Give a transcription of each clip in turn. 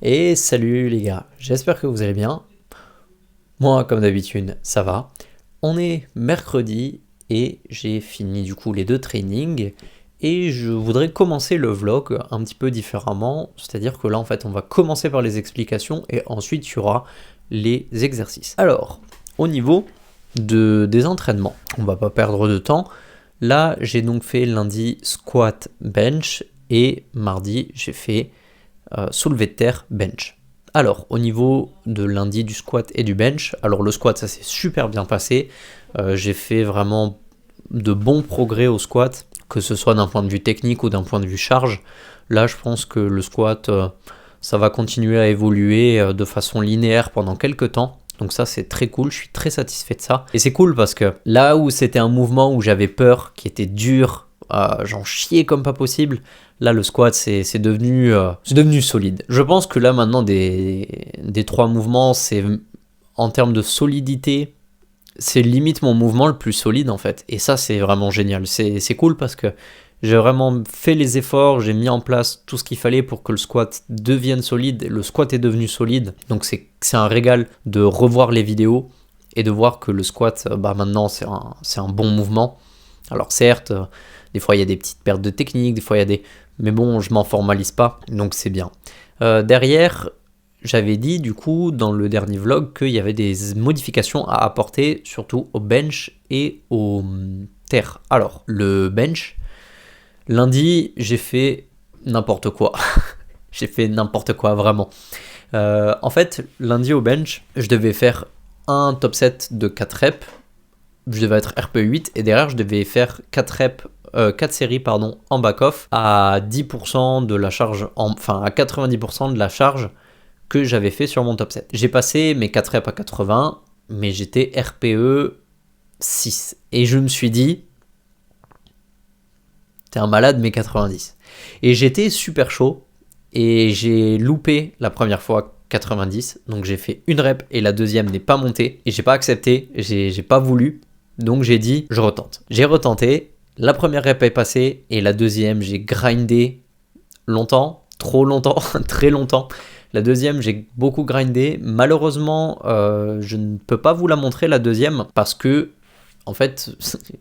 Et salut les gars, j'espère que vous allez bien. Moi, comme d'habitude, ça va. On est mercredi et j'ai fini du coup les deux trainings et je voudrais commencer le vlog un petit peu différemment. C'est-à-dire que là, en fait, on va commencer par les explications et ensuite il y aura les exercices. Alors, au niveau des entraînements, on va pas perdre de temps. Là, j'ai donc fait lundi squat bench et mardi, j'ai fait soulevé de terre bench. Alors, au niveau de lundi du squat et du bench, alors le squat, ça s'est super bien passé. J'ai fait vraiment de bons progrès au squat, que ce soit d'un point de vue technique ou d'un point de vue charge. Là, je pense que le squat, ça va continuer à évoluer de façon linéaire pendant quelques temps. Donc ça, c'est très cool, je suis très satisfait de ça. Et c'est cool parce que là où c'était un mouvement où j'avais peur, qui était dur, j'en chiais comme pas possible, là le squat c'est devenu solide. Je pense que là maintenant des trois mouvements, c'est en termes de solidité, c'est limite mon mouvement le plus solide en fait. Et ça c'est vraiment génial, c'est cool parce que j'ai vraiment fait les efforts, j'ai mis en place tout ce qu'il fallait pour que le squat devienne solide. Le squat est devenu solide, donc c'est un régal de revoir les vidéos et de voir que le squat, maintenant c'est un bon mouvement. Alors certes, des fois il y a des petites pertes de technique, des fois il y a des... Mais bon, je m'en formalise pas, donc c'est bien. Derrière, j'avais dit du coup dans le dernier vlog qu'il y avait des modifications à apporter, surtout au bench et au terre. Alors, le bench, lundi, j'ai fait n'importe quoi. J'ai fait n'importe quoi, vraiment. En fait, lundi au bench, je devais faire un top set de 4 reps. Je devais être RPE8 et derrière, je devais faire 4 séries en back-off à 10% de la charge, à 90% de la charge que j'avais fait sur mon top set. J'ai passé mes 4 reps à 80, mais j'étais RPE 6. Et je me suis dit, t'es un malade, mais 90. Et j'étais super chaud et j'ai loupé la première fois 90. Donc j'ai fait une rep et la deuxième n'est pas montée. Et j'ai pas accepté, j'ai pas voulu. Donc j'ai dit, je retente. J'ai retenté, la première rep est passée et la deuxième, j'ai grindé longtemps, trop longtemps, très longtemps. La deuxième, j'ai beaucoup grindé. Malheureusement, je ne peux pas vous la montrer la deuxième parce que, en fait,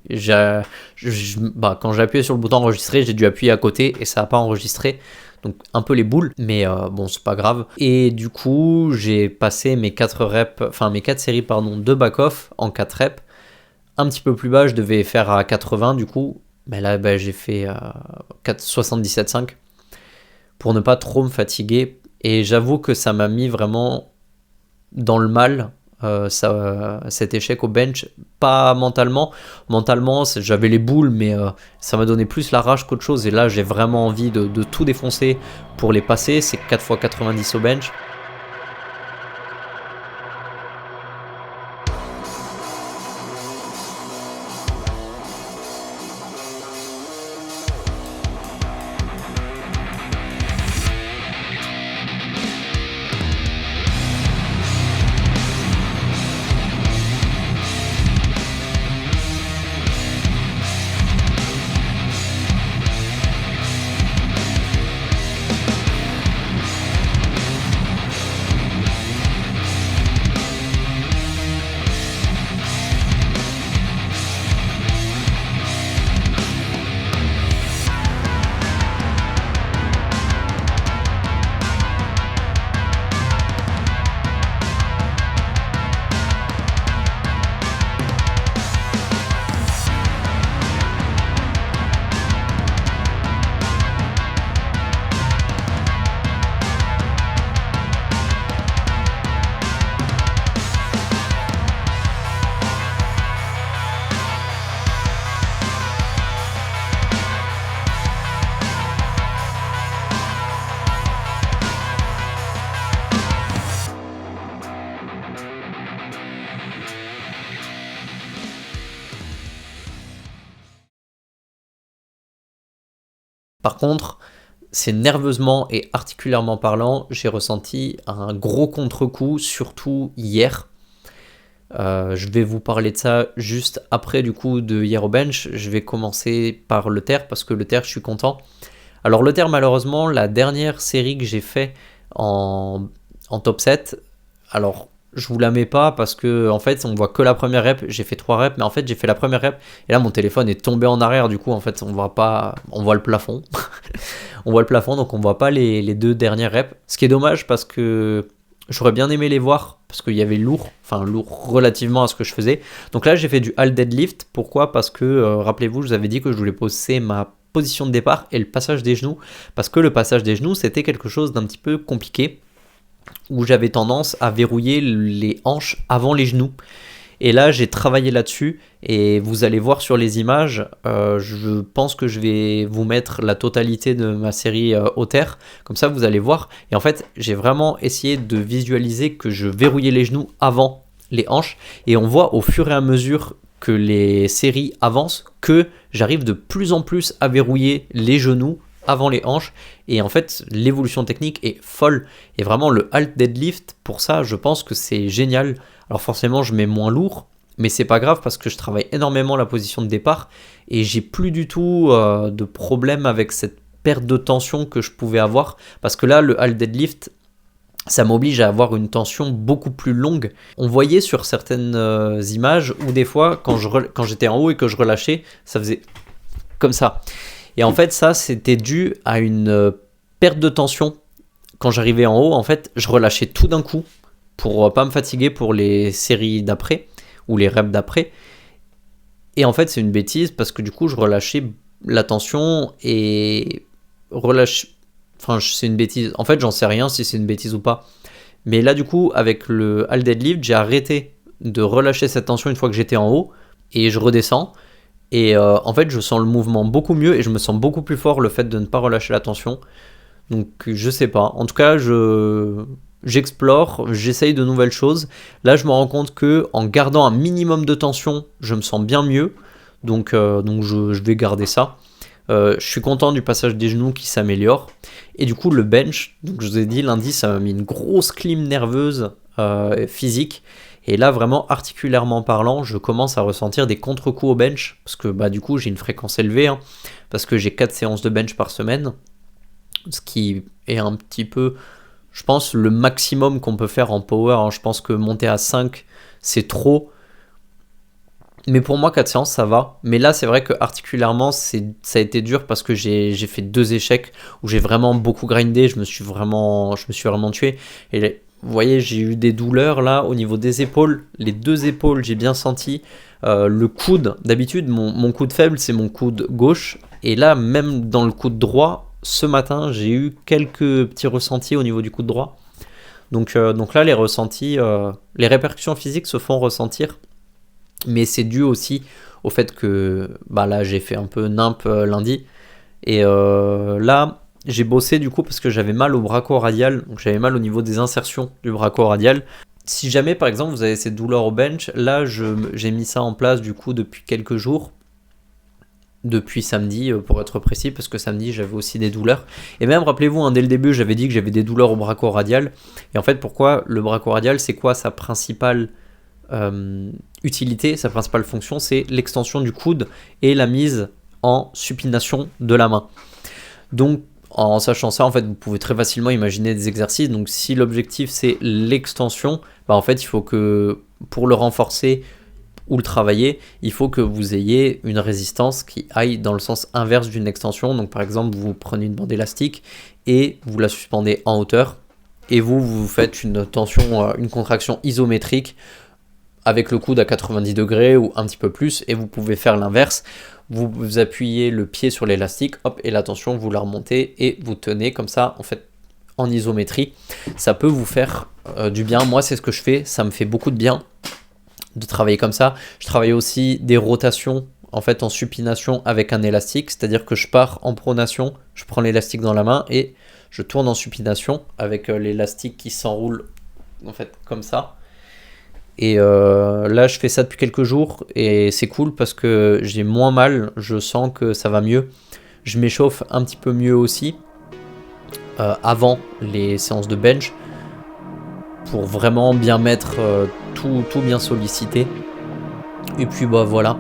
quand j'ai appuyé sur le bouton enregistrer, j'ai dû appuyer à côté et ça n'a pas enregistré. Donc un peu les boules, mais bon, c'est pas grave. Et du coup, j'ai passé mes 4 séries de back-off en 4 reps. Un petit peu plus bas, je devais faire à 80 du coup. Mais là, j'ai fait 77,5 pour ne pas trop me fatiguer. Et j'avoue que ça m'a mis vraiment dans le mal, cet échec au bench. Pas mentalement. Mentalement, j'avais les boules, mais ça m'a donné plus la rage qu'autre chose. Et là, j'ai vraiment envie de tout défoncer pour les passer. C'est 4 x 90 au bench. Par contre, c'est nerveusement et articulairement parlant, j'ai ressenti un gros contre-coup, surtout hier. Je vais vous parler de ça juste après du coup de hier au bench. Je vais commencer par le terre parce que le terre, je suis content. Alors le terre, malheureusement, la dernière série que j'ai fait en, en top 7. Alors, je vous la mets pas parce que en fait, on voit que la première rep. J'ai fait 3 reps, mais en fait, j'ai fait la première rep et là, mon téléphone est tombé en arrière. Du coup, en fait, on voit pas, on voit le plafond. On voit le plafond, donc on voit pas les 2 dernières reps. Ce qui est dommage parce que j'aurais bien aimé les voir parce qu'il y avait lourd, enfin lourd relativement à ce que je faisais. Donc là, j'ai fait du hall deadlift. Pourquoi? Parce que, rappelez-vous, je vous avais dit que je voulais poser ma position de départ et le passage des genoux. Parce que le passage des genoux, c'était quelque chose d'un petit peu compliqué où j'avais tendance à verrouiller les hanches avant les genoux. Et là, j'ai travaillé là-dessus et vous allez voir sur les images, je pense que je vais vous mettre la totalité de ma série Otter, comme ça vous allez voir. Et en fait, j'ai vraiment essayé de visualiser que je verrouillais les genoux avant les hanches et on voit au fur et à mesure que les séries avancent que j'arrive de plus en plus à verrouiller les genoux avant les hanches et en fait l'évolution technique est folle et vraiment le halt deadlift pour ça je pense que c'est génial. Alors forcément je mets moins lourd mais c'est pas grave parce que je travaille énormément la position de départ et j'ai plus du tout de problème avec cette perte de tension que je pouvais avoir parce que là le halt deadlift ça m'oblige à avoir une tension beaucoup plus longue. On voyait sur certaines images où des fois quand j'étais en haut et que je relâchais ça faisait comme ça. Et en fait, ça, c'était dû à une perte de tension. Quand j'arrivais en haut, en fait, je relâchais tout d'un coup pour pas me fatiguer pour les séries d'après ou les reps d'après. Et en fait, c'est une bêtise parce que du coup, je relâchais la tension et relâche. Enfin, c'est une bêtise. En fait, j'en sais rien si c'est une bêtise ou pas. Mais là, du coup, avec le hall deadlift, j'ai arrêté de relâcher cette tension une fois que j'étais en haut et je redescends. Et en fait, je sens le mouvement beaucoup mieux et je me sens beaucoup plus fort le fait de ne pas relâcher la tension. Donc, je sais pas. En tout cas, j'explore, j'essaye de nouvelles choses. Là, je me rends compte que en gardant un minimum de tension, je me sens bien mieux. Donc je vais garder ça. Je suis content du passage des genoux qui s'améliore. Et du coup, le bench, donc je vous ai dit, lundi, ça m'a mis une grosse clim nerveuse physique. Et là, vraiment, articulairement parlant, je commence à ressentir des contre-coups au bench. Parce que bah, du coup, j'ai une fréquence élevée. Parce que j'ai 4 séances de bench par semaine. Ce qui est un petit peu, je pense, le maximum qu'on peut faire en power. Je pense que monter à 5, c'est trop. Mais pour moi, 4 séances, ça va. Mais là, c'est vrai que articulairement, ça a été dur parce que j'ai fait 2 échecs où j'ai vraiment beaucoup grindé. Je me suis vraiment tué. Et vous voyez, j'ai eu des douleurs là au niveau des épaules. Les 2 épaules, j'ai bien senti. Le coude, d'habitude, mon coude faible, c'est mon coude gauche. Et là, même dans le coude droit, ce matin, j'ai eu quelques petits ressentis au niveau du coude droit. Donc là, les ressentis, les répercussions physiques se font ressentir. Mais c'est dû aussi au fait que bah là j'ai fait un peu nimp lundi et là j'ai bossé du coup parce que j'avais mal au brachioradial, donc j'avais mal au niveau des insertions du brachioradial. Si jamais par exemple vous avez ces douleurs au bench, là j'ai mis ça en place du coup depuis quelques jours, depuis samedi pour être précis, parce que samedi j'avais aussi des douleurs. Et même rappelez-vous, dès le début j'avais dit que j'avais des douleurs au brachioradial. Et en fait pourquoi le brachioradial, c'est quoi sa principale utilité, sa principale fonction, c'est l'extension du coude et la mise en supination de la main. Donc en sachant ça, en fait, vous pouvez très facilement imaginer des exercices. Donc si l'objectif c'est l'extension, bah, en fait il faut que pour le renforcer ou le travailler, il faut que vous ayez une résistance qui aille dans le sens inverse d'une extension. Donc par exemple, vous prenez une bande élastique et vous la suspendez en hauteur et vous faites une tension, une contraction isométrique avec le coude à 90 degrés ou un petit peu plus, et vous pouvez faire l'inverse. Vous appuyez le pied sur l'élastique, hop, et la tension, vous la remontez et vous tenez comme ça, en fait, en isométrie. Ça peut vous faire du bien. Moi, c'est ce que je fais. Ça me fait beaucoup de bien de travailler comme ça. Je travaille aussi des rotations, en fait, en supination avec un élastique, c'est-à-dire que je pars en pronation, je prends l'élastique dans la main et je tourne en supination avec l'élastique qui s'enroule, en fait, comme ça. Et là, je fais ça depuis quelques jours et c'est cool parce que j'ai moins mal, je sens que ça va mieux. Je m'échauffe un petit peu mieux aussi avant les séances de bench pour vraiment bien mettre tout bien sollicité. Et puis bah voilà.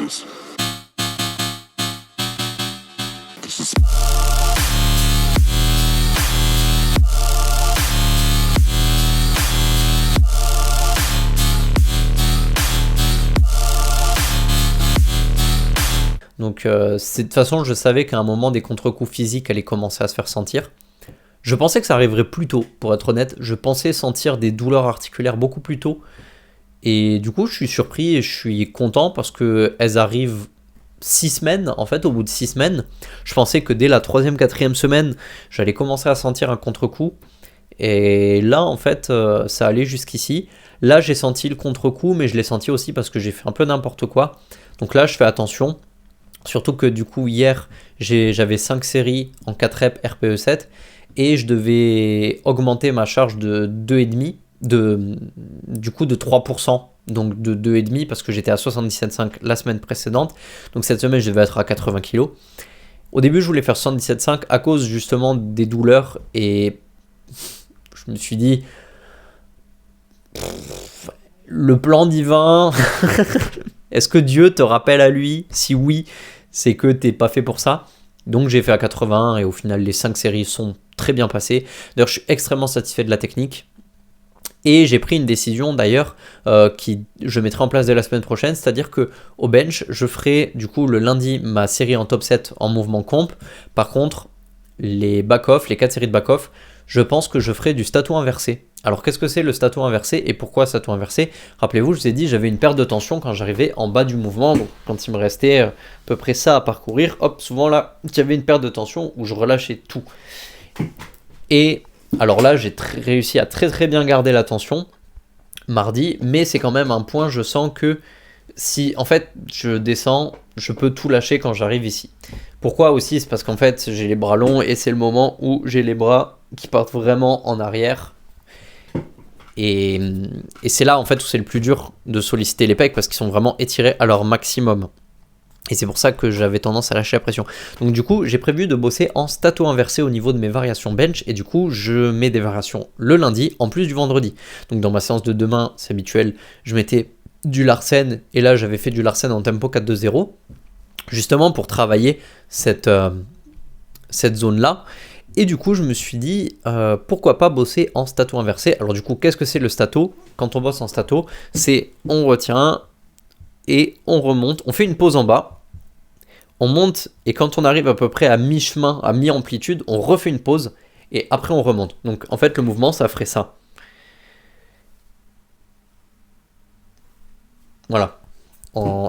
Donc de toute façon, je savais qu'à un moment, des contre-coups physiques allaient commencer à se faire sentir. Je pensais que ça arriverait plus tôt, pour être honnête. Je pensais sentir des douleurs articulaires beaucoup plus tôt. Et du coup, je suis surpris et je suis content parce qu'elles arrivent 6 semaines. En fait, au bout de 6 semaines, je pensais que dès la 3e, 4e semaine, j'allais commencer à sentir un contre-coup. Et là, en fait, ça allait jusqu'ici. Là, j'ai senti le contre-coup, mais je l'ai senti aussi parce que j'ai fait un peu n'importe quoi. Donc là, je fais attention. Surtout que du coup, hier, j'avais 5 séries en 4 reps RPE7 et je devais augmenter ma charge de 2,5, du coup de 3%, donc de 2,5 parce que j'étais à 77,5 la semaine précédente. Donc cette semaine, je devais être à 80 kg. Au début, je voulais faire 77,5 à cause justement des douleurs et je me suis dit, le plan divin, est-ce que Dieu te rappelle à lui? Si oui, c'est que t'es pas fait pour ça. Donc j'ai fait à 80 et au final les 5 séries sont très bien passées. D'ailleurs je suis extrêmement satisfait de la technique. Et j'ai pris une décision d'ailleurs qui je mettrai en place dès la semaine prochaine, c'est-à-dire que au bench, je ferai du coup le lundi ma série en top 7 en mouvement comp. Par contre, les back-off, les 4 séries de back-off, je pense que je ferai du stato inversé. Alors qu'est-ce que c'est le stato inversé et pourquoi stato inversé? Rappelez-vous, je vous ai dit, j'avais une perte de tension quand j'arrivais en bas du mouvement, donc quand il me restait à peu près ça à parcourir, hop, souvent là, j'avais une perte de tension où je relâchais tout. Et alors là, j'ai réussi à très bien garder la tension mardi, mais c'est quand même un point, je sens que si en fait je descends, je peux tout lâcher quand j'arrive ici. Pourquoi aussi? C'est parce qu'en fait j'ai les bras longs et c'est le moment où j'ai les bras qui partent vraiment en arrière. Et c'est là en fait où c'est le plus dur de solliciter les pecs parce qu'ils sont vraiment étirés à leur maximum. Et c'est pour ça que j'avais tendance à lâcher la pression. Donc du coup, j'ai prévu de bosser en stato inversé au niveau de mes variations bench. Et du coup, je mets des variations le lundi en plus du vendredi. Donc dans ma séance de demain, c'est habituel, je mettais du Larsen. Et là, j'avais fait du Larsen en tempo 4-2-0. Justement pour travailler cette zone-là. Et du coup, je me suis dit, pourquoi pas bosser en stato inversé. Alors du coup, qu'est-ce que c'est le stato? Quand on bosse en stato, c'est on retient et on remonte. On fait une pause en bas, on monte et quand on arrive à peu près à mi-chemin, à mi-amplitude, on refait une pause et après on remonte. Donc en fait, le mouvement, ça ferait ça. Voilà.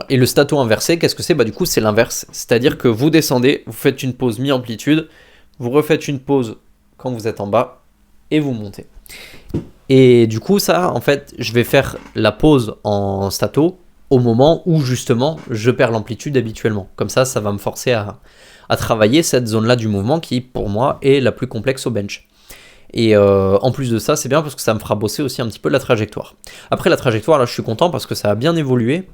Et le stato inversé, qu'est-ce que c'est? Bah du coup, c'est l'inverse. C'est-à-dire que vous descendez, vous faites une pause mi-amplitude, vous refaites une pause quand vous êtes en bas et vous montez. Et du coup, ça, en fait, je vais faire la pause en stato au moment où justement je perds l'amplitude habituellement. Comme ça, ça va me forcer à travailler cette zone-là du mouvement qui, pour moi, est la plus complexe au bench. Et en plus de ça, c'est bien parce que ça me fera bosser aussi un petit peu la trajectoire. Après la trajectoire, là, je suis content parce que ça a bien évolué.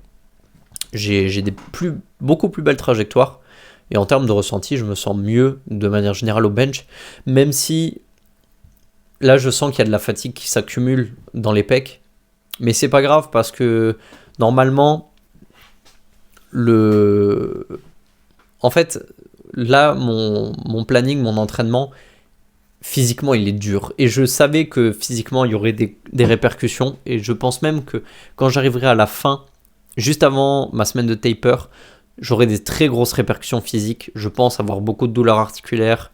J'ai beaucoup plus belles trajectoires. Et en termes de ressenti, je me sens mieux de manière générale au bench. Même si là, je sens qu'il y a de la fatigue qui s'accumule dans les pecs. Mais c'est pas grave parce que normalement, en fait, là, mon planning, mon entraînement, physiquement, il est dur. Et je savais que physiquement, il y aurait des répercussions. Et je pense même que quand j'arriverai à la fin, juste avant ma semaine de taper, j'aurai des très grosses répercussions physiques. Je pense avoir beaucoup de douleurs articulaires,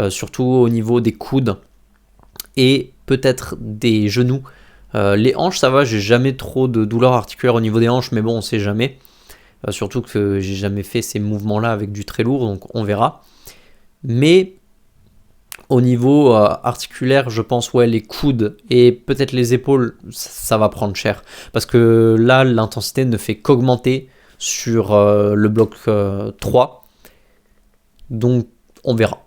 surtout au niveau des coudes et peut-être des genoux. Les hanches, ça va, j'ai jamais trop de douleurs articulaires au niveau des hanches, mais bon, on sait jamais. Surtout que j'ai jamais fait ces mouvements-là avec du très lourd, donc on verra. Mais au niveau articulaire, je pense, ouais, les coudes et peut-être les épaules, ça va prendre cher. Parce que là, l'intensité ne fait qu'augmenter sur le bloc 3. Donc, on verra.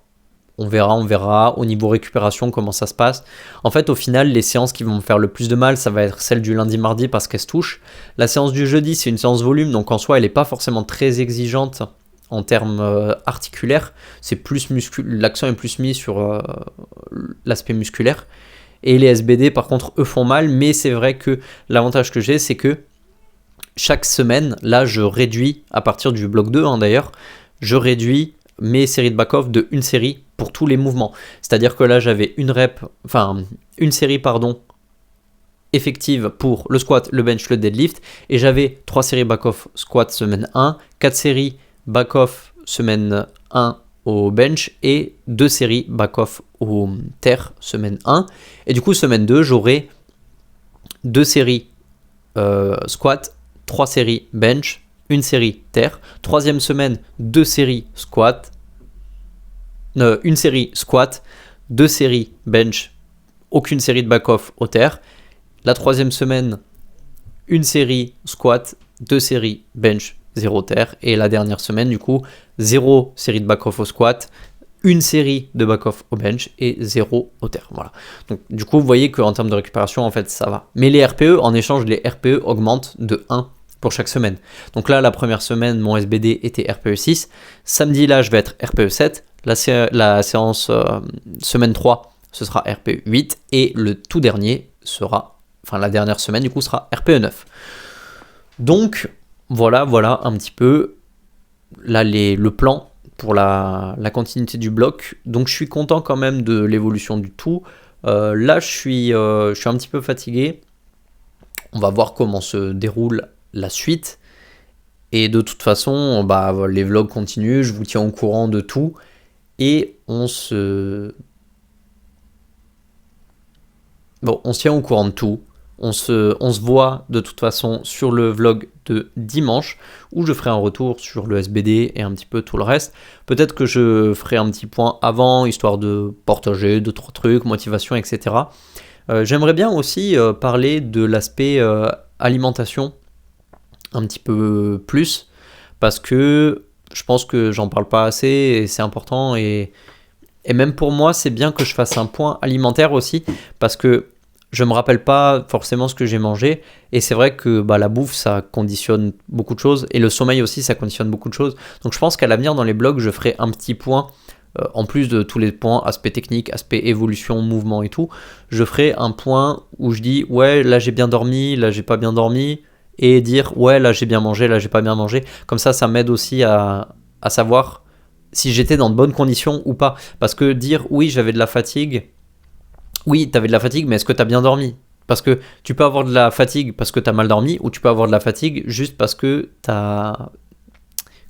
On verra au niveau récupération comment ça se passe. En fait, au final, les séances qui vont me faire le plus de mal, ça va être celle du lundi-mardi parce qu'elle se touche. La séance du jeudi, c'est une séance volume, donc en soi, elle n'est pas forcément très exigeante en termes articulaires. C'est plus l'accent est plus mis sur l'aspect musculaire. Et les SBD, par contre, eux font mal, mais c'est vrai que l'avantage que j'ai, c'est que chaque semaine, là je réduis, à partir du bloc 2 d'ailleurs, je réduis mes séries de back-off de une série pour tous les mouvements. C'est-à-dire que là j'avais une série effective pour le squat, le bench, le deadlift, et j'avais 3 séries back-off squat semaine 1, 4 séries back-off semaine 1 au bench et 2 séries back-off au terre semaine 1. Et du coup semaine 2 j'aurai 2 séries squat, 3 séries bench, une série terre. Troisième semaine, 2 séries squat, une série squat, 2 séries bench, aucune série de back-off au terre. La troisième semaine, une série squat, 2 séries bench, 0 terre. Et la dernière semaine, du coup, 0 série de back-off au squat, une série de back-off au bench et 0 au terre. Voilà. Donc, du coup, vous voyez qu'en termes de récupération, en fait, ça va. Mais les RPE, en échange, les RPE augmentent de 1 pour chaque semaine. Donc là, la première semaine, mon SBD était RPE 6. Samedi, là, je vais être RPE 7. La séance semaine 3, ce sera RPE 8. Et le tout dernier sera, la dernière semaine, du coup, sera RPE 9. Donc, voilà un petit peu là le plan pour la continuité du bloc. Donc je suis content quand même de l'évolution du tout. Là je suis un petit peu fatigué. On va voir comment se déroule la suite. Et de toute façon, les vlogs continuent, je vous tiens au courant de tout. Et on se tient au courant de tout. On se voit de toute façon sur le vlog de dimanche où je ferai un retour sur le SBD et un petit peu tout le reste. Peut-être que je ferai un petit point avant, histoire de partager 2-3 trucs, motivation, etc. J'aimerais bien aussi parler de l'aspect alimentation un petit peu plus, parce que je pense que j'en parle pas assez et c'est important. Et même pour moi, c'est bien que je fasse un point alimentaire aussi, parce que je me rappelle pas forcément ce que j'ai mangé, et c'est vrai que la bouffe ça conditionne beaucoup de choses, et le sommeil aussi ça conditionne beaucoup de choses. Donc je pense qu'à l'avenir dans les blogs je ferai un petit point, en plus de tous les points, aspect technique, aspect évolution, mouvement et tout, je ferai un point où je dis ouais là j'ai bien dormi, là j'ai pas bien dormi, et dire ouais là j'ai bien mangé, là j'ai pas bien mangé. Comme ça m'aide aussi à savoir si j'étais dans de bonnes conditions ou pas, parce que dire oui j'avais de la fatigue, oui, tu avais de la fatigue, mais est-ce que tu as bien dormi? Parce que tu peux avoir de la fatigue parce que tu as mal dormi, ou tu peux avoir de la fatigue juste parce que tu as...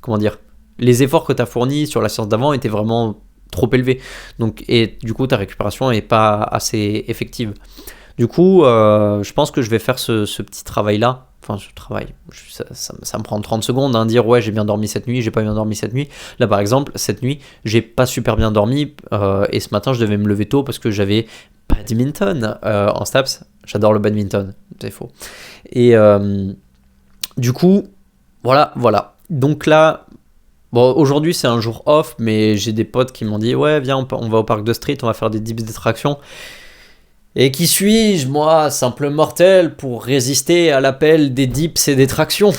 Comment dire? Les efforts que tu as fournis sur la séance d'avant étaient vraiment trop élevés. Donc, et du coup, ta récupération n'est pas assez effective. Du coup, je pense que je vais faire ce petit travail-là. Enfin, ce travail, ça me prend 30 secondes, dire ouais, j'ai bien dormi cette nuit, j'ai pas bien dormi cette nuit. Là, par exemple, cette nuit, j'ai pas super bien dormi, et ce matin, je devais me lever tôt parce que j'avais badminton en STAPS. J'adore le badminton, c'est faux. Et du coup, voilà. Donc là, bon, aujourd'hui, c'est un jour off, mais j'ai des potes qui m'ont dit ouais, viens, on va au parc de street, on va faire des dips de traction. Et qui suis-je, moi, simple mortel, pour résister à l'appel des dips et des tractions?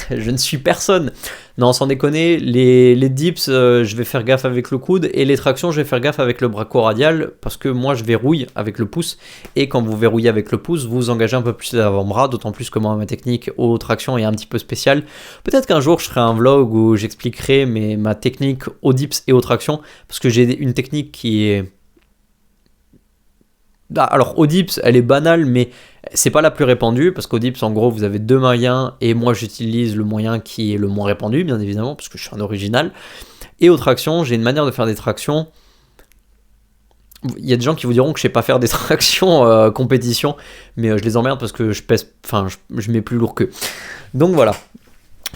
Je ne suis personne. Non, sans déconner, les dips, je vais faire gaffe avec le coude, et les tractions, je vais faire gaffe avec le brachioradial, parce que moi, je verrouille avec le pouce, et quand vous verrouillez avec le pouce, vous engagez un peu plus l'avant-bras, d'autant plus que moi, ma technique aux tractions est un petit peu spéciale. Peut-être qu'un jour, je ferai un vlog où j'expliquerai ma technique aux dips et aux tractions, parce que j'ai une technique qui est... Alors au dips elle est banale, mais c'est pas la plus répandue, parce qu'au dips en gros vous avez 2 moyens, et moi j'utilise le moyen qui est le moins répandu bien évidemment parce que je suis un original. Et aux tractions j'ai une manière de faire des tractions. Il y a des gens qui vous diront que je sais pas faire des tractions compétition, mais je les emmerde parce que je pèse, je mets plus lourd qu'eux. Donc voilà.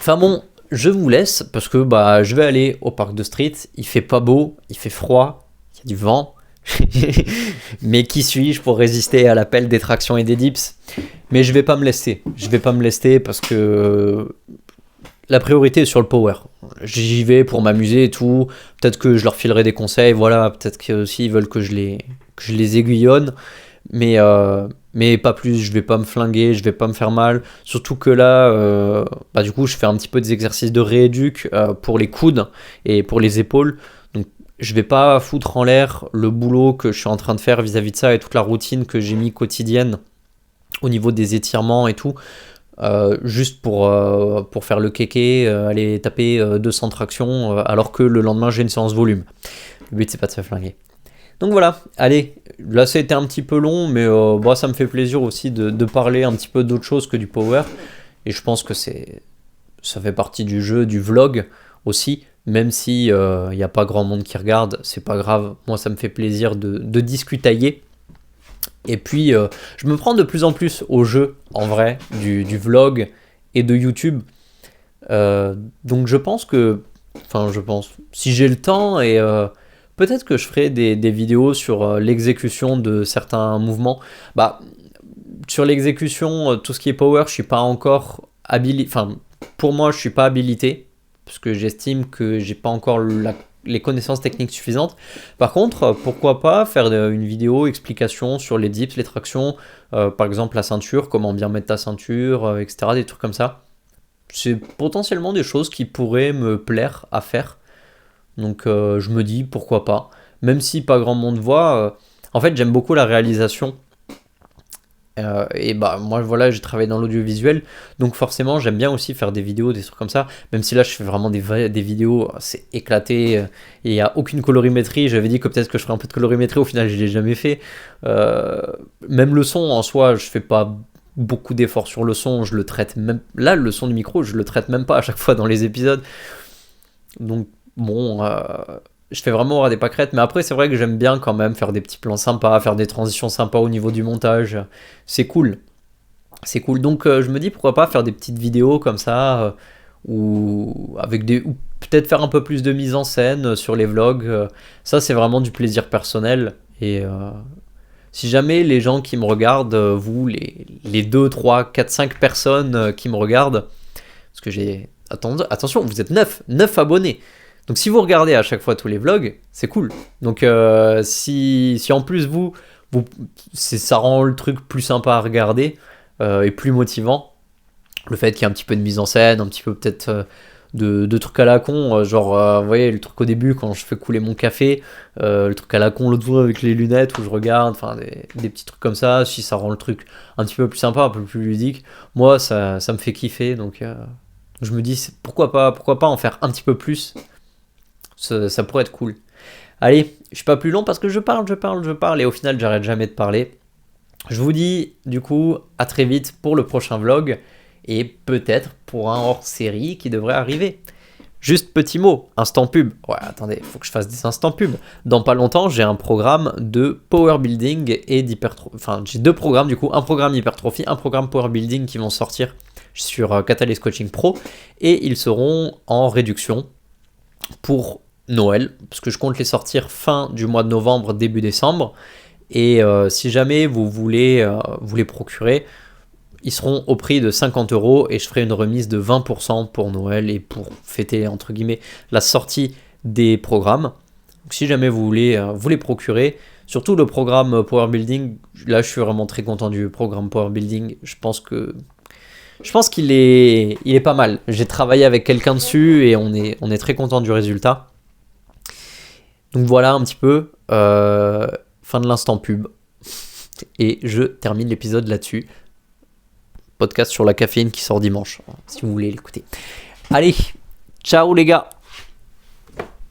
Enfin bon, je vous laisse parce que je vais aller au parc de street. Il fait pas beau, il fait froid, il y a du vent. Mais qui suis-je pour résister à l'appel des tractions et des dips? Mais je vais pas me laisser parce que la priorité est sur le power. J'y vais pour m'amuser et tout. Peut-être que je leur filerai des conseils, voilà. Peut-être qu'ils veulent que je les aiguillonne, mais pas plus. Je vais pas me flinguer, je vais pas me faire mal. Surtout que là, du coup, je fais un petit peu des exercices de rééduc pour les coudes et pour les épaules. Je vais pas foutre en l'air le boulot que je suis en train de faire vis-à-vis de ça, et toute la routine que j'ai mis quotidienne au niveau des étirements et tout. juste pour faire le kéké, aller taper 200 tractions alors que le lendemain j'ai une séance volume. Le but c'est pas de se flinguer. Donc voilà, allez, là ça a été un petit peu long, mais ça me fait plaisir aussi de parler un petit peu d'autre chose que du power. Et je pense que ça fait partie du jeu, du vlog aussi, même si il n'y a pas grand monde qui regarde, c'est pas grave. Moi ça me fait plaisir de discutailler. Et puis je me prends de plus en plus au jeu, en vrai, du vlog et de YouTube. Donc je pense, si j'ai le temps et peut-être que je ferai des vidéos sur l'exécution de certains mouvements. Bah, sur l'exécution, tout ce qui est power, je suis pas encore habilité. Enfin, pour moi, je suis pas habilité parce que j'estime que j'ai pas encore les connaissances techniques suffisantes. Par contre, pourquoi pas faire une vidéo explication sur les dips, les tractions, par exemple la ceinture, comment bien mettre ta ceinture, etc. Des trucs comme ça. C'est potentiellement des choses qui pourraient me plaire à faire. Donc je me dis pourquoi pas. Même si pas grand monde voit. En fait, j'aime beaucoup la réalisation. Et bah moi voilà, j'ai travaillé dans l'audiovisuel, donc forcément j'aime bien aussi faire des vidéos, des trucs comme ça, même si là je fais vraiment des vidéos, c'est éclaté, et il n'y a aucune colorimétrie. J'avais dit que peut-être que je ferais un peu de colorimétrie, au final je l'ai jamais fait. Même le son en soi, je fais pas beaucoup d'efforts sur le son, je le traite même, là le son du micro je le traite même pas à chaque fois dans les épisodes. Donc bon, je fais vraiment aura des pâquerettes, mais après c'est vrai que j'aime bien quand même faire des petits plans sympas, faire des transitions sympas au niveau du montage. C'est cool. C'est cool. Donc je me dis pourquoi pas faire des petites vidéos comme ça, ou peut-être faire un peu plus de mise en scène sur les vlogs. Ça c'est vraiment du plaisir personnel. Et si jamais les gens qui me regardent, vous, les 2, 3, 4, 5 personnes qui me regardent, parce que j'ai... Attention, vous êtes 9 abonnés. Donc si vous regardez à chaque fois tous les vlogs, c'est cool. Donc si en plus ça rend le truc plus sympa à regarder et plus motivant, le fait qu'il y ait un petit peu de mise en scène, un petit peu peut-être de trucs à la con, genre vous voyez le truc au début quand je fais couler mon café, le truc à la con l'autre jour avec les lunettes où je regarde, enfin des petits trucs comme ça, si ça rend le truc un petit peu plus sympa, un peu plus ludique, moi ça me fait kiffer, donc je me dis pourquoi pas en faire un petit peu plus. Ça pourrait être cool. Allez, je suis pas plus long parce que je parle et au final j'arrête jamais de parler. Je vous dis du coup à très vite pour le prochain vlog et peut-être pour un hors-série qui devrait arriver. Juste petit mot, instant pub. Ouais, attendez, faut que je fasse des instants pub. Dans pas longtemps, j'ai un programme de power building et d'hypertrophie. Enfin, j'ai 2 programmes du coup, un programme d'hypertrophie, un programme power building qui vont sortir sur Catalyst Coaching Pro et ils seront en réduction pour Noël, parce que je compte les sortir fin du mois de novembre, début décembre. Et si jamais vous voulez vous les procurer, ils seront au prix de 50€ et je ferai une remise de 20% pour Noël et pour fêter entre guillemets la sortie des programmes. Donc, si jamais vous voulez vous les procurer, surtout le programme Power Building, là je suis vraiment très content du programme Power Building. Je pense qu'il est pas mal. J'ai travaillé avec quelqu'un dessus et on est très content du résultat. Donc voilà un petit peu, fin de l'instant pub. Et je termine l'épisode là-dessus. Podcast sur la caféine qui sort dimanche, si vous voulez l'écouter. Allez, ciao les gars!